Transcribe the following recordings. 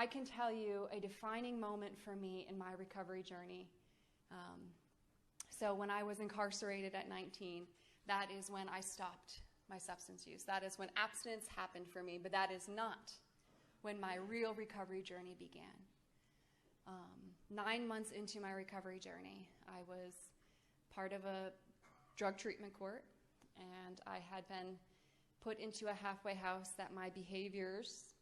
I can tell you a defining moment for me in my recovery journey. So when I was incarcerated at 19, that is when I stopped my substance use. That is when abstinence happened for me, but that is not when my real recovery journey began. 9 months into my recovery journey, I was part of a drug treatment court, and I had been put into a halfway house that my behaviors,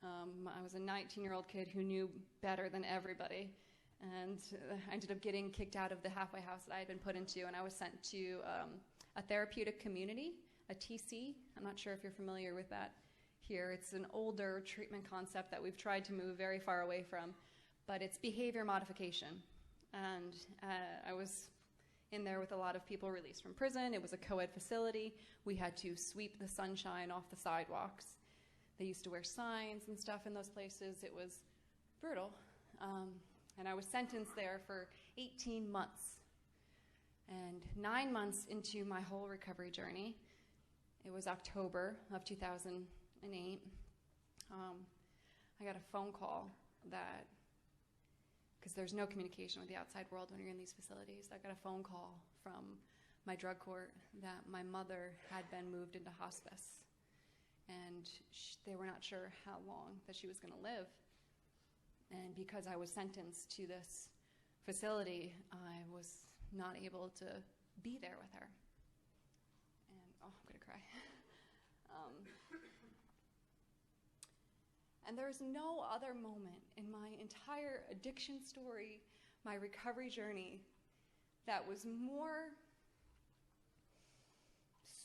I was a 19-year-old kid who knew better than everybody, and I ended up getting kicked out of the halfway house that I had been put into, and I was sent to a therapeutic community, a TC. I'm not sure if you're familiar with that here. It's an older treatment concept that we've tried to move very far away from, but it's behavior modification. And I was in there with a lot of people released from prison. It was a co-ed facility. We had to sweep the sunshine off the sidewalks. They used to wear signs and stuff in those places. It was brutal. And I was sentenced there for 18 months. And 9 months into my whole recovery journey, it was October of 2008, I got a phone call that, because there's no communication with the outside world when you're in these facilities, I got a phone call from my drug court that my mother had been moved into hospice. And they were not sure how long that she was going to live. And because I was sentenced to this facility, I was not able to be there with her. And, oh, I'm going to cry. And there's no other moment in my entire addiction story, my recovery journey, that was more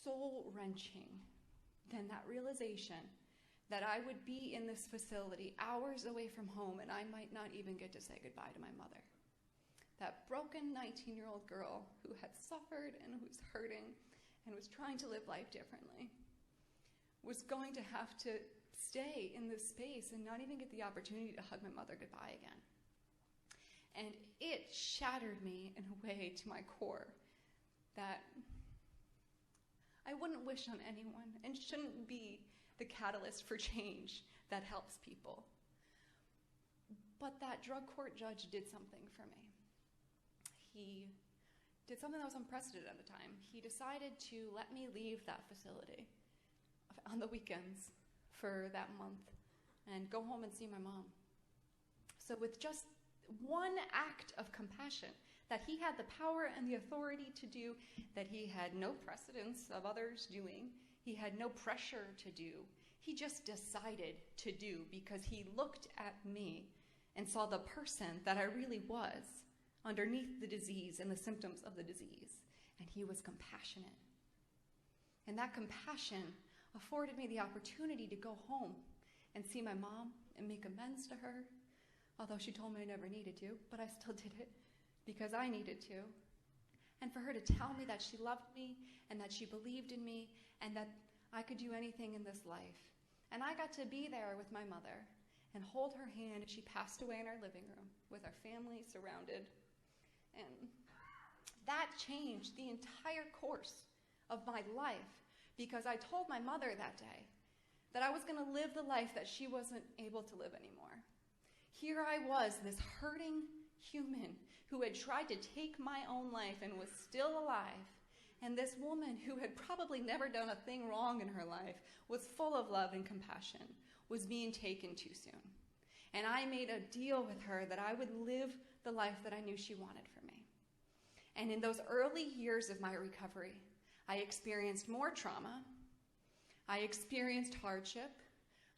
soul-wrenching than that realization that I would be in this facility hours away from home and I might not even get to say goodbye to my mother. That broken 19-year-old girl who had suffered and who was hurting and was trying to live life differently was going to have to stay in this space and not even get the opportunity to hug my mother goodbye again. And it shattered me in a way to my core that I wouldn't wish on anyone and shouldn't be the catalyst for change that helps people. But that drug court judge did something for me. He did something that was unprecedented at the time. He decided to let me leave that facility on the weekends for that month and go home and see my mom. So with just one act of compassion that he had the power and the authority to do, that he had no precedence of others doing, he had no pressure to do, he just decided to do because he looked at me and saw the person that I really was underneath the disease and the symptoms of the disease, and he was compassionate. And that compassion afforded me the opportunity to go home and see my mom and make amends to her, although she told me I never needed to, but I still did it because I needed to. And for her to tell me that she loved me and that she believed in me and that I could do anything in this life. And I got to be there with my mother and hold her hand as she passed away in our living room with our family surrounded. And that changed the entire course of my life because I told my mother that day that I was going to live the life that she wasn't able to live anymore. Here I was, this hurting human who had tried to take my own life and was still alive. And this woman who had probably never done a thing wrong in her life was full of love and compassion, was being taken too soon. And I made a deal with her that I would live the life that I knew she wanted for me. And in those early years of my recovery, I experienced more trauma. I experienced hardship.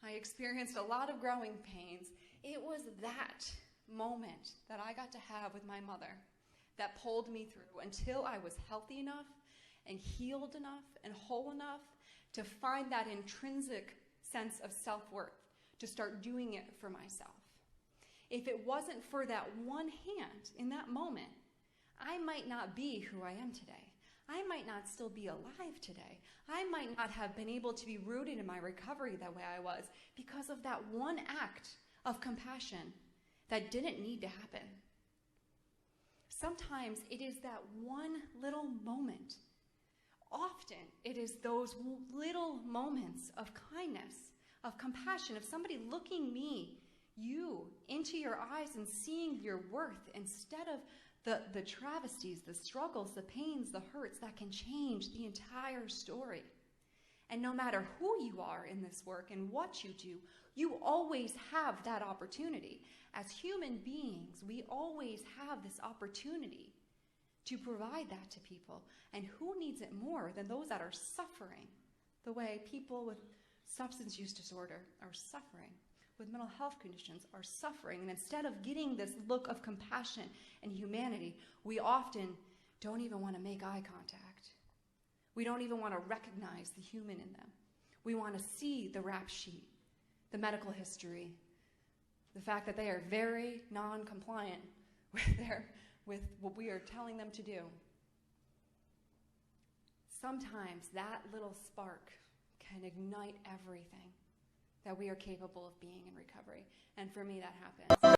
I experienced a lot of growing pains. It was that moment that I got to have with my mother that pulled me through until I was healthy enough and healed enough and whole enough to find that intrinsic sense of self-worth, to start doing it for myself. If it wasn't for that one hand in that moment, I might not be who I am today. I might not still be alive today. I might not have been able to be rooted in my recovery the way I was because of that one act of compassion that didn't need to happen. Sometimes it is that one little moment. Often it is those little moments of kindness, of compassion, of somebody looking me you into your eyes and seeing your worth instead of the travesties, the struggles, the pains, the hurts that can change the entire story. And no matter who you are in this work and what you do, you always have that opportunity. As human beings, we always have this opportunity to provide that to people. And who needs it more than those that are suffering the way people with substance use disorder are suffering, with mental health conditions are suffering? And instead of getting this look of compassion and humanity, we often don't even want to make eye contact. We don't even want to recognize the human in them. We want to see the rap sheet, the medical history, the fact that they are very non-compliant with what we are telling them to do. Sometimes that little spark can ignite everything that we are capable of being in recovery. And for me, that happens.